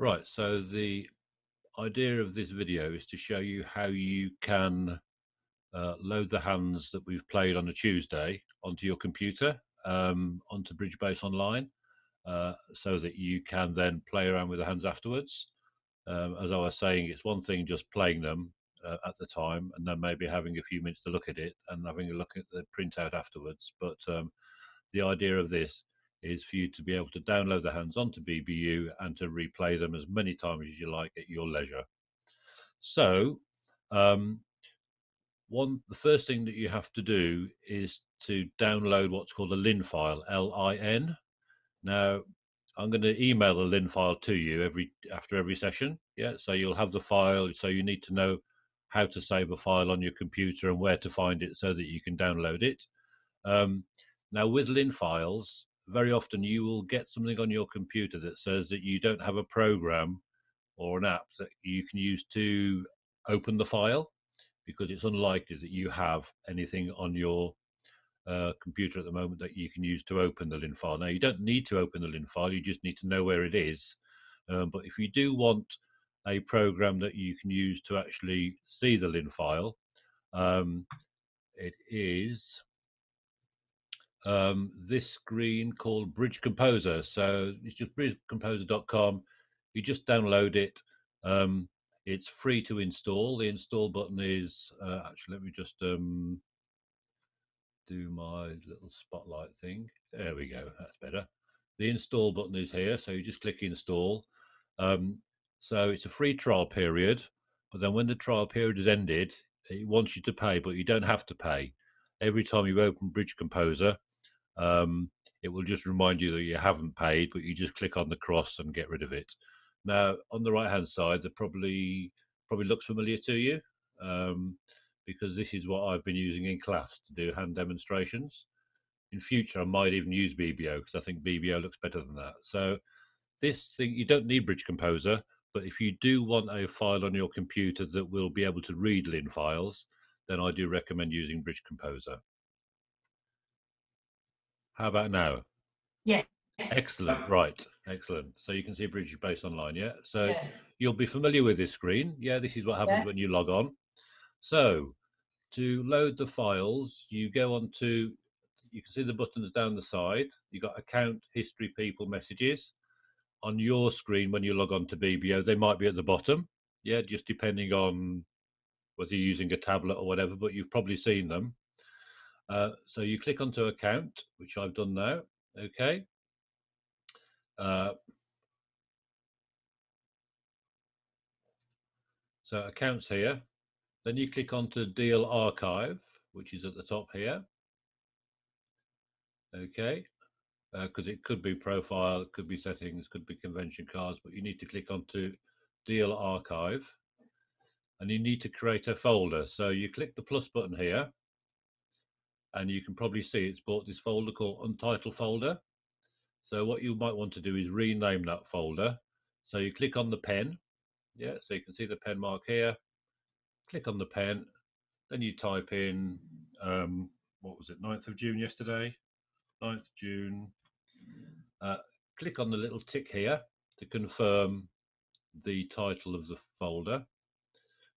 Right, so the idea of this video is to show you how you can load the hands that we've played on a Tuesday onto your computer, onto Bridgebase Online, so that you can then play around with the hands afterwards. As I was saying, it's one thing just playing them at the time and then maybe having a few minutes to look at it and having a look at the printout afterwards. But the idea of this is for you to be able to download the hands onto BBU and to replay them as many times as you like at your leisure. So, um, the first thing that you have to do is to download what's called a LIN file, LIN. Now, I'm going to email the LIN file to you after every session. Yeah, so you'll have the file. So you need to know how to save a file on your computer and where to find it so that you can download it. Um, Now, with LIN files, very often you will get something on your computer that says that you don't have a program or an app that you can use to open the file, because it's unlikely that you have anything on your computer at the moment that you can use to open the LIN file. Now, you don't need to open the LIN file, you just need to know where it is. But if you do want a program that you can use to actually see the LIN file, it is this screen called Bridge Composer. So it's just bridgecomposer.com. You just download it. It's free to install. The install button is actually, let me just do my little spotlight thing. There we go. That's better. The install button is here. So you just click install. So it's a free trial period. But then when the trial period is ended, it wants you to pay, but you don't have to pay. Every time you open Bridge Composer, um, it will just remind you that you haven't paid, but you just click on the cross and get rid of it. Now, on the right hand side, that probably looks familiar to you, um, because this is what I've been using in class to do hand demonstrations. In future, I might even use BBO because I think BBO looks better than that. So this thing, you don't need Bridge Composer, but if you do want a file on your computer that will be able to read LIN files, then I do recommend using Bridge Composer. How about now? Yes. Excellent. Right. Excellent. So you can see Bridgebase Online. Yeah. So Yes. you'll be familiar with this screen. Yeah. This is what happens Yeah. when you log on. So to load the files, you go on to, you can see the buttons down the side. You've got account, history, people, messages. On your screen, when you log on to BBO, they might be at the bottom. Yeah. Just depending on whether you're using a tablet or whatever, but you've probably seen them. So you click onto account, which I've done now. Okay. Uh, so accounts here. Then you click onto Deal Archive, which is at the top here. Okay, because it could be profile, it could be settings, could be convention cards, but you need to click onto Deal Archive, and you need to create a folder. So you click the plus button here, and you can probably see it's brought this folder called Untitled Folder. So what you might want to do is rename that folder. So you click on the pen, yeah, so you can see the pen mark here. Click on the pen, then you type in, what was it, 9th of June yesterday? 9th June. Uh, Click on the little tick here to confirm the title of the folder.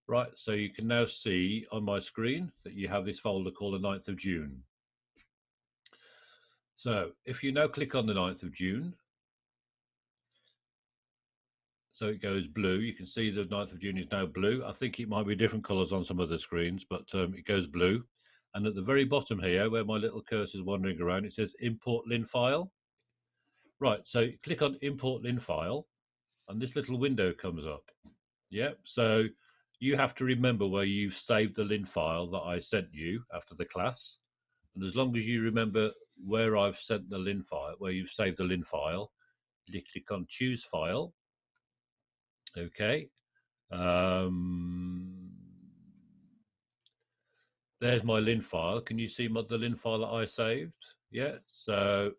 Right, so you can now see on my screen that you have this folder called the 9th of June. So if you now click on the 9th of June, so it goes blue. You can see the 9th of June is now blue. I think it might be different colors on some other screens, but it goes blue. And at the very bottom here, where my little cursor is wandering around, it says import LIN file. Right, so click on import LIN file, and this little window comes up. Yeah, so you have to remember where you've saved the LIN file that I sent you after the class. And as long as you remember where I've sent the LIN file, where you've saved the LIN file, you click on choose file. Okay. Um, there's my LIN file. Can you see the LIN file that I saved? Yeah, so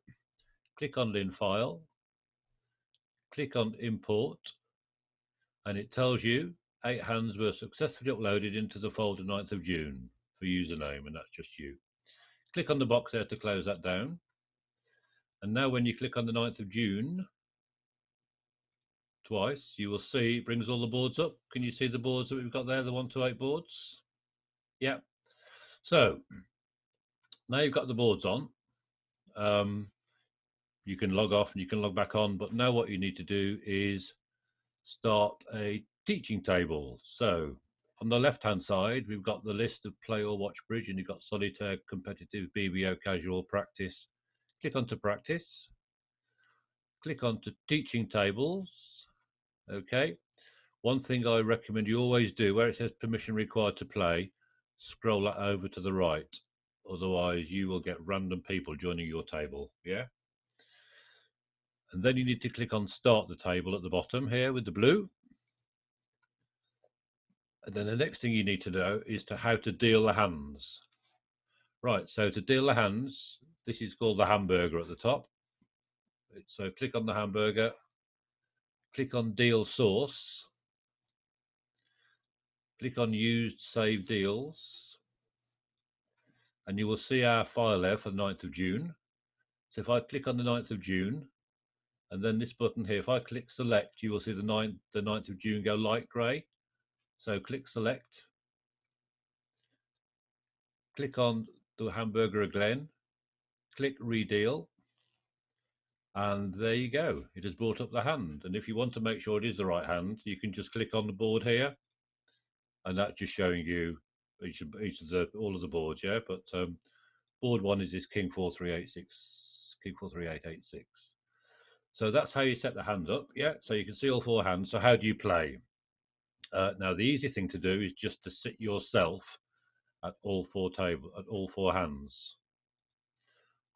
click on LIN file, click on import, and it tells you 8 hands were successfully uploaded into the folder 9th of June for username, and that's just you. Click on the box there to close that down. And now when you click on the 9th of June twice, you will see it brings all the boards up. Can you see the boards that we've got there, the 1 to 8 boards? Yeah. So now you've got the boards on. You can log off and you can log back on, but now what you need to do is start a teaching table. So on the left hand side, we've got the list of play or watch bridge, and you've got solitaire, competitive, BBO, casual, practice. Click onto practice, click onto teaching tables. Okay. One thing I recommend you always do, where it says permission required to play, scroll that over to the right. Otherwise, you will get random people joining your table. Yeah. And then you need to click on start the table at the bottom here with the blue. And then the next thing you need to know is how to deal the hands. Right, so to deal the hands, this is called the hamburger at the top. So click on the hamburger, click on deal source, click on used save deals, and you will see our file there for the 9th of June. So if I click on the 9th of June, and then this button here, if I click select, you will see the 9th of June go light grey. So click select, click on the hamburger again, click redeal, and there you go. It has brought up the hand. And if you want to make sure it is the right hand, you can just click on the board here, and that's just showing you each of all of the boards. Yeah, but board 1 is this King 4-3-8-6, King 4-3-8-8-6. So that's how you set the hand up. Yeah, so you can see all 4 hands. So how do you play? Now the easy thing to do is just to sit yourself at all 4 hands.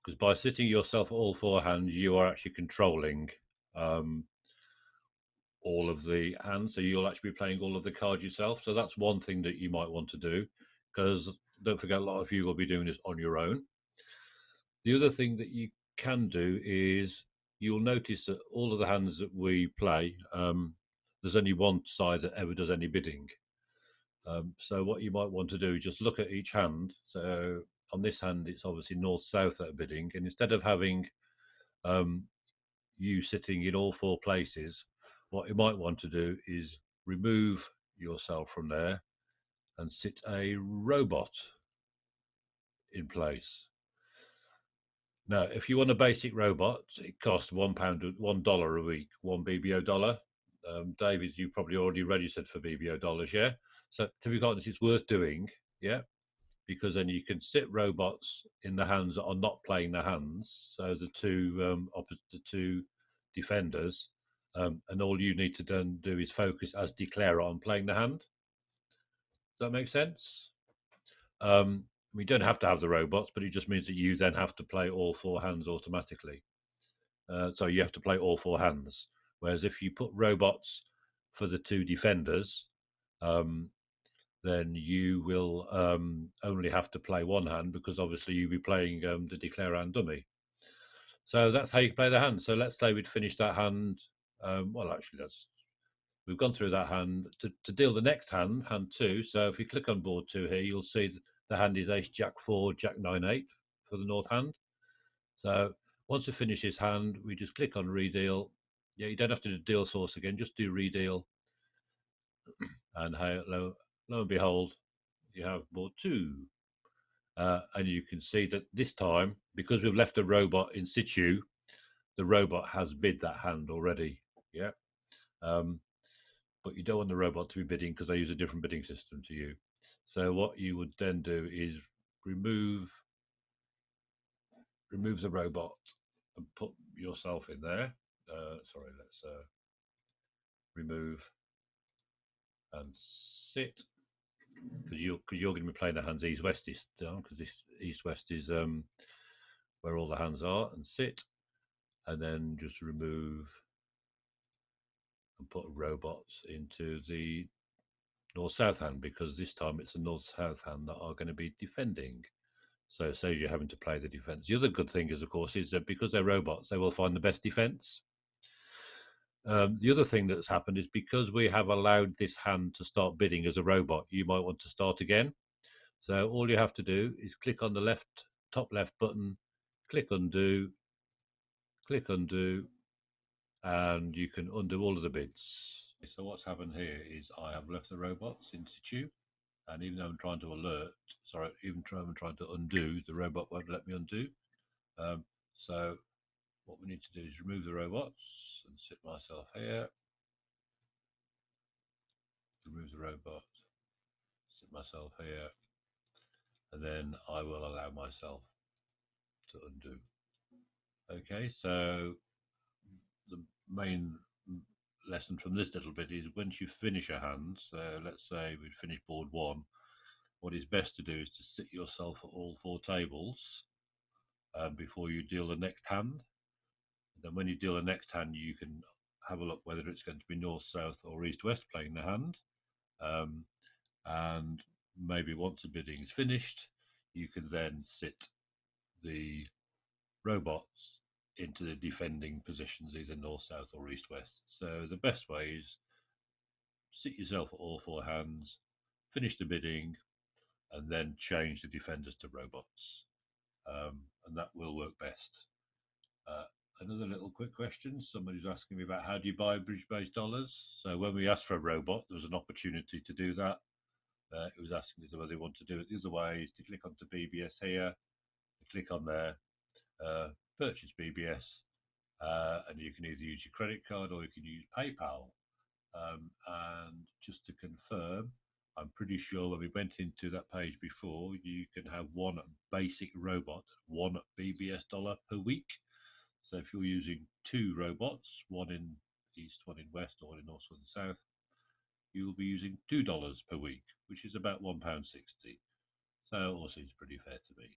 Because by sitting yourself at all 4 hands, you are actually controlling all of the hands. So you'll actually be playing all of the cards yourself. So that's one thing that you might want to do, because don't forget, a lot of you will be doing this on your own. The other thing that you can do is you'll notice that all of the hands that we play, there's only one side that ever does any bidding. So what you might want to do is just look at each hand. So on this hand, it's obviously north-south that are bidding, and instead of having you sitting in all 4 places, what you might want to do is remove yourself from there and sit a robot in place. Now, if you want a basic robot, it costs $1 a week, one BBO dollar. David, you probably already registered for BBO dollars, yeah? So to be honest, it's worth doing, yeah? Because then you can sit robots in the hands that are not playing the hands. So the two defenders, and all you need to do is focus as declarer on playing the hand. Does that make sense? We don't have to have the robots, but it just means that you then have to play all 4 hands automatically. So you have to play all 4 hands. Whereas if you put robots for the 2 defenders, then you will only have to play 1 hand, because obviously you'll be playing the declare hand dummy. So that's how you play the hand. So let's say we'd finish that hand. Well, actually, we've gone through that hand. To deal the next hand, hand 2. So if you click on board 2 here, you'll see the hand is Ace Jack 4, Jack 9 8 for the north hand. So once we finish this hand, we just click on redeal. Yeah, you don't have to do deal source again, just do redeal. And lo and behold, you have board 2. And you can see that this time, because we've left a robot in situ, the robot has bid that hand already. Yeah. But you don't want the robot to be bidding, because they use a different bidding system to you. So what you would then do is remove the robot and put yourself in there. Sorry, let's remove and sit, because you're going to be playing the hands east west this down, because this east west is where all the hands are, and sit, and then just remove and put robots into the north south hand, because this time it's the north south hand that are going to be defending. So it saves you having to play the defense. The other good thing is, of course, is that because they're robots, they will find the best defense. The other thing that's happened is, because we have allowed this hand to start bidding as a robot, you might want to start again. So all you have to do is click on the top left button, click undo, and you can undo all of the bids. So what's happened here is I have left the robots in situ, and even though I'm trying to I'm trying to undo, the robot won't let me undo. So what we need to do is remove the robots and sit myself here, remove the robot, sit myself here, and then I will allow myself to undo. Okay, so the main lesson from this little bit is once you finish a hand, so let's say we've finished board one, what is best to do is to sit yourself at all four tables before you deal the next hand. And then when you deal the next hand, you can have a look whether it's going to be north, south, or east, west playing the hand. Um, and maybe once the bidding is finished, you can then sit the robots into the defending positions, either north, south, or east, west. So the best way is sit yourself at all four hands, finish the bidding, and then change the defenders to robots. And that will work best. Uh, Another little quick question. Somebody's asking me about how do you buy bridge-based dollars. So when we asked for a robot, there was an opportunity to do that. It was asking us whether they want to do it the other way, is to click onto BBS here, click on there, purchase BBS, and you can either use your credit card or you can use PayPal. And just to confirm, I'm pretty sure when we went into that page before, you can have one basic robot, one BBS dollar per week. So if you're using two robots, one in east, one in west, or one in north, one in south, you will be using $2 per week, which is about £1.60. So it all seems pretty fair to me.